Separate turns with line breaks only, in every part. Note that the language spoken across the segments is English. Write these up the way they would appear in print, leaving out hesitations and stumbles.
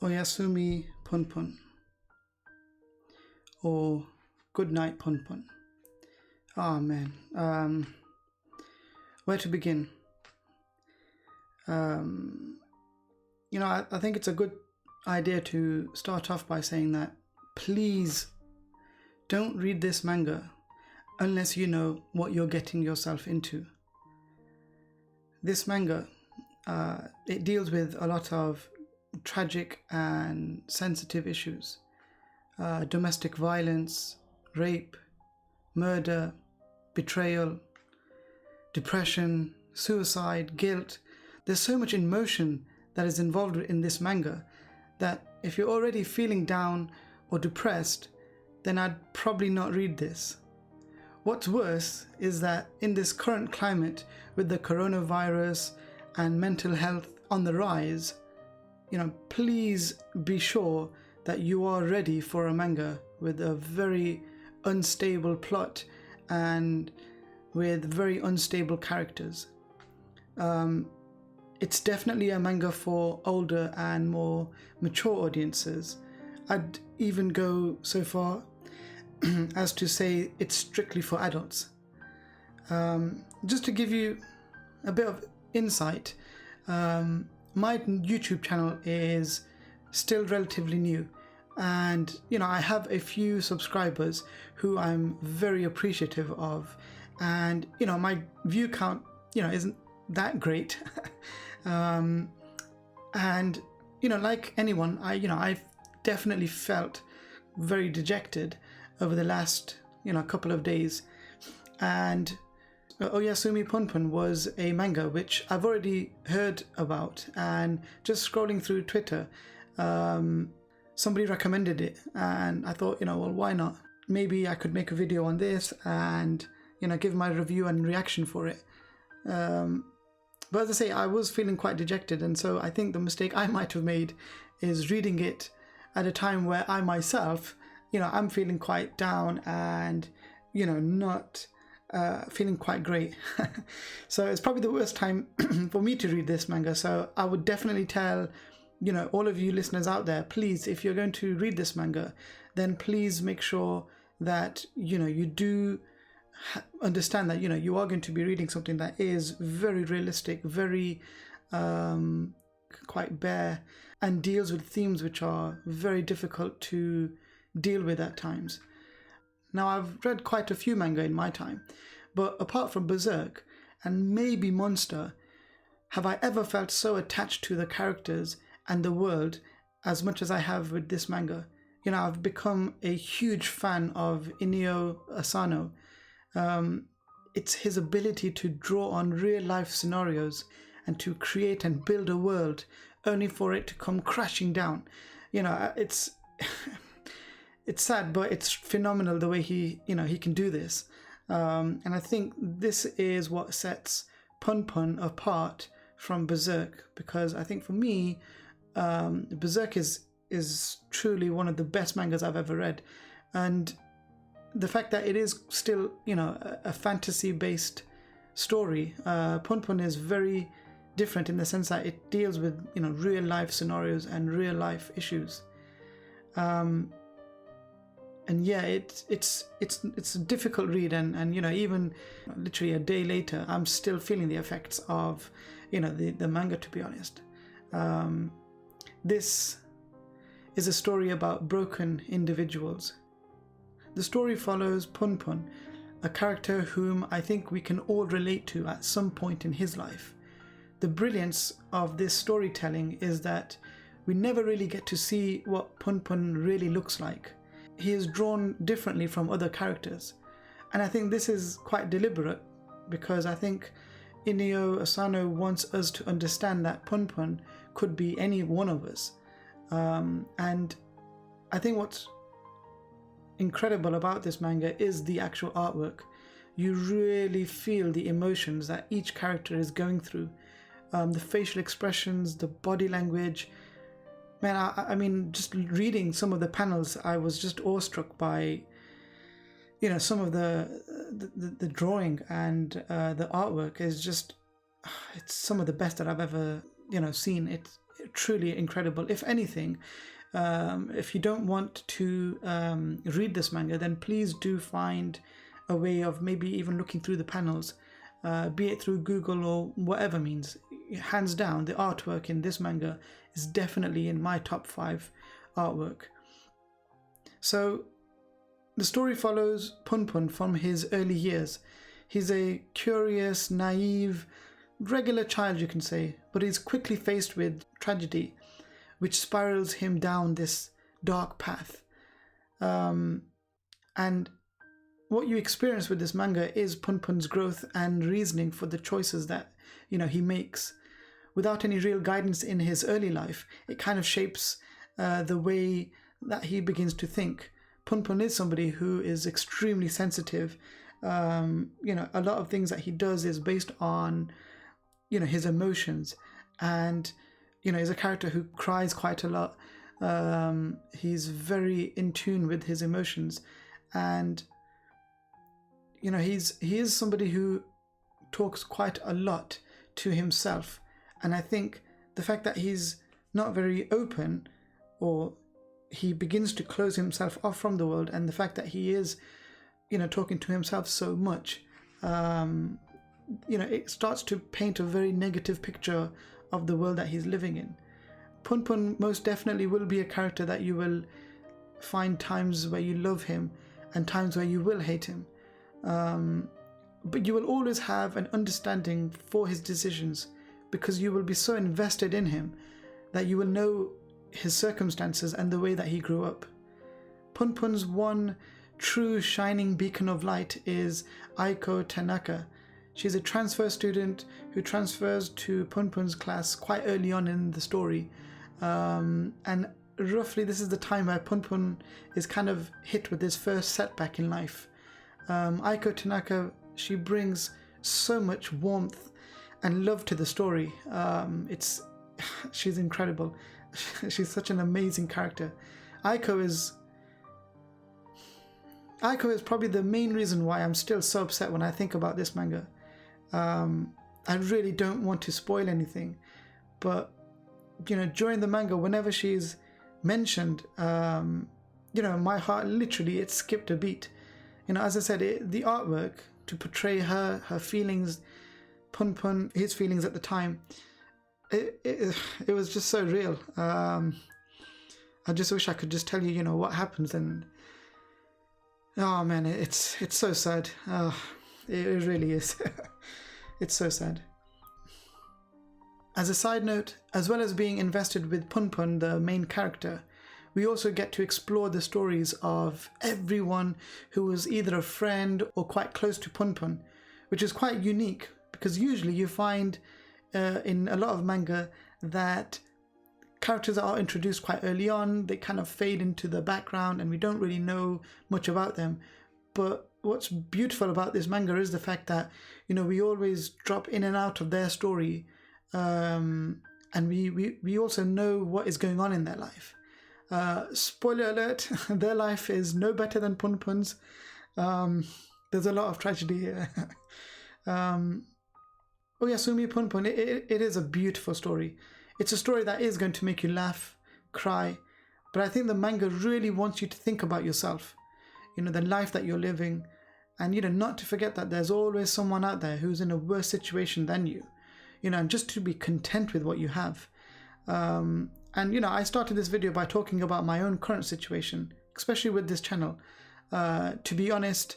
Oyasumi PunPun or Goodnight PunPun. Oh man, where to begin? I think it's a good idea to start off by saying that please don't read this manga unless you know what you're getting yourself into. This manga, it deals with a lot of tragic and sensitive issues. Domestic violence, rape, murder, betrayal, depression, suicide, guilt. There's so much emotion that is involved in this manga that if you're already feeling down or depressed, then I'd probably not read this. What's worse is that in this current climate with the coronavirus and mental health on the rise, please be sure that you are ready for a manga with a very unstable plot and with very unstable characters. It's definitely a manga for older and more mature audiences. I'd even go so far as to say it's strictly for adults. Just to give you a bit of insight, my YouTube channel is still relatively new, and I have a few subscribers who I'm very appreciative of, and my view count isn't that great. And like anyone, I've definitely felt very dejected over the last couple of days. And Oyasumi PunPun was a manga which I've already heard about, and just scrolling through Twitter, somebody recommended it, and I thought, well, why not? Maybe I could make a video on this and give my review and reaction for it. But as I say, I was feeling quite dejected, and so I think the mistake I might have made is reading it at a time where I myself, I'm feeling quite down and, not feeling quite great. So it's probably the worst time for me to read this manga. So I would definitely tell, all of you listeners out there, please, if you're going to read this manga, then please make sure that, you do understand that you are going to be reading something that is very realistic, very quite bare, and deals with themes which are very difficult to deal with at times. Now, I've read quite a few manga in my time, but apart from Berserk and maybe Monster, have I ever felt so attached to the characters and the world as much as I have with this manga. I've become a huge fan of Inio Asano. It's his ability to draw on real life scenarios and to create and build a world only for it to come crashing down. It's it's sad, but it's phenomenal the way he can do this. And I think this is what sets PunPun apart from Berserk, because I think for me, Berserk is truly one of the best mangas I've ever read. And the fact that it is still, a fantasy-based story, PunPun is very different in the sense that it deals with, real-life scenarios and real-life issues. And yeah, it's a difficult read, and even literally a day later, I'm still feeling the effects of, the manga, to be honest. This is a story about broken individuals. The story follows PunPun, a character whom I think we can all relate to at some point in his life. The brilliance of this storytelling is that we never really get to see what PunPun really looks like. He is drawn differently from other characters, and I think this is quite deliberate, because I think Inio Asano wants us to understand that PunPun could be any one of us. And I think what's incredible about this manga is the actual artwork. You really feel the emotions that each character is going through, the facial expressions, the body language. Man, I mean, just reading some of the panels, I was just awestruck by, some of the drawing, and the artwork is just, it's some of the best that I've ever, seen. truly incredible. If anything, if you don't want to read this manga, then please do find a way of maybe even looking through the panels, be it through Google or whatever means. Hands down, the artwork in this manga is definitely in my top 5 artwork. So the story follows PunPun from his early years. He's a curious, naive, regular child, you can say, but he's quickly faced with tragedy, which spirals him down this dark path. And what you experience with this manga is PunPun's growth and reasoning for the choices that, he makes. Without any real guidance in his early life, it kind of shapes the way that he begins to think. PunPun is somebody who is extremely sensitive. A lot of things that he does is based on, his emotions. And, he's a character who cries quite a lot. He's very in tune with his emotions. And he is somebody who talks quite a lot to himself, and I think the fact that he's not very open, or he begins to close himself off from the world, and the fact that he is talking to himself so much, it starts to paint a very negative picture of the world that he's living in. PunPun most definitely will be a character that you will find times where you love him and times where you will hate him. But you will always have an understanding for his decisions, because you will be so invested in him that you will know his circumstances and the way that he grew up. PunPun's one true shining beacon of light is Aiko Tanaka. She's a transfer student who transfers to PunPun's class quite early on in the story. And roughly this is the time where PunPun is kind of hit with his first setback in life. Aiko Tanaka, she brings so much warmth and love to the story. She's incredible. She's such an amazing character. Aiko is probably the main reason why I'm still so upset when I think about this manga. I really don't want to spoil anything, but during the manga, whenever she's mentioned, my heart literally, it skipped a beat. As I said, the artwork to portray her feelings, PunPun, his feelings at the time, it was just so real. I just wish I could just tell you, what happens, and oh man, it's so sad. It really is. It's so sad. As a side note, as well as being invested with PunPun, the main character, we also get to explore the stories of everyone who was either a friend or quite close to PunPun, which is quite unique, because usually you find in a lot of manga that characters are introduced quite early on, they kind of fade into the background and we don't really know much about them. But what's beautiful about this manga is the fact that, we always drop in and out of their story, and we also know what is going on in their life. Spoiler alert, their life is no better than PunPun's. There's a lot of tragedy here. Oyasumi PunPun, it is a beautiful story. It's a story that is going to make you laugh, cry, but I think the manga really wants you to think about yourself, the life that you're living, and not to forget that there's always someone out there who's in a worse situation than you, and just to be content with what you have. And I started this video by talking about my own current situation, especially with this channel. To be honest,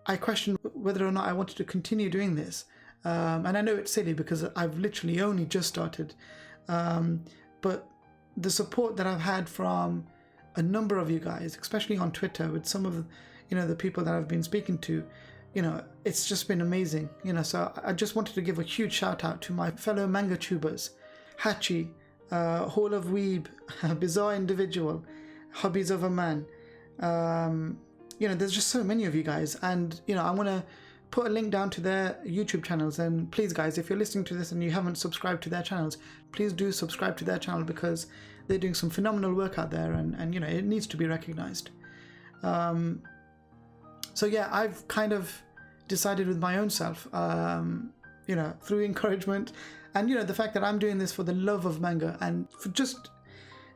I questioned whether or not I wanted to continue doing this. And I know it's silly because I've literally only just started. But the support that I've had from a number of you guys, especially on Twitter with some of the people that I've been speaking to, it's just been amazing. So I just wanted to give a huge shout out to my fellow Mangatubers, Hachi, Hall of Weeb, Bizarre Individual, Hobbies of a Man. There's just so many of you guys, and I want to put a link down to their YouTube channels. And please guys, if you're listening to this and you haven't subscribed to their channels, please do subscribe to their channel, because they're doing some phenomenal work out there, and it needs to be recognized. So yeah, I've kind of decided with my own self, through encouragement And you know, the fact that I'm doing this for the love of manga and for just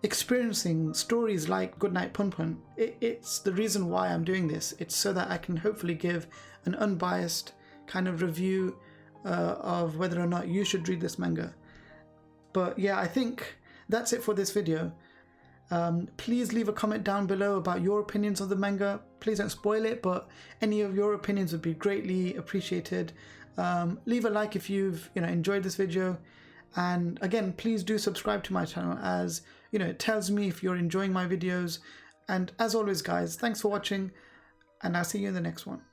experiencing stories like Goodnight PunPun, it's the reason why I'm doing this. It's so that I can hopefully give an unbiased kind of review of whether or not you should read this manga. But yeah, I think that's it for this video. Please leave a comment down below about your opinions of the manga. Please don't spoil it, but any of your opinions would be greatly appreciated. Leave a like if you've enjoyed this video, and again, please do subscribe to my channel, as it tells me if you're enjoying my videos. And as always guys, thanks for watching, and I'll see you in the next one.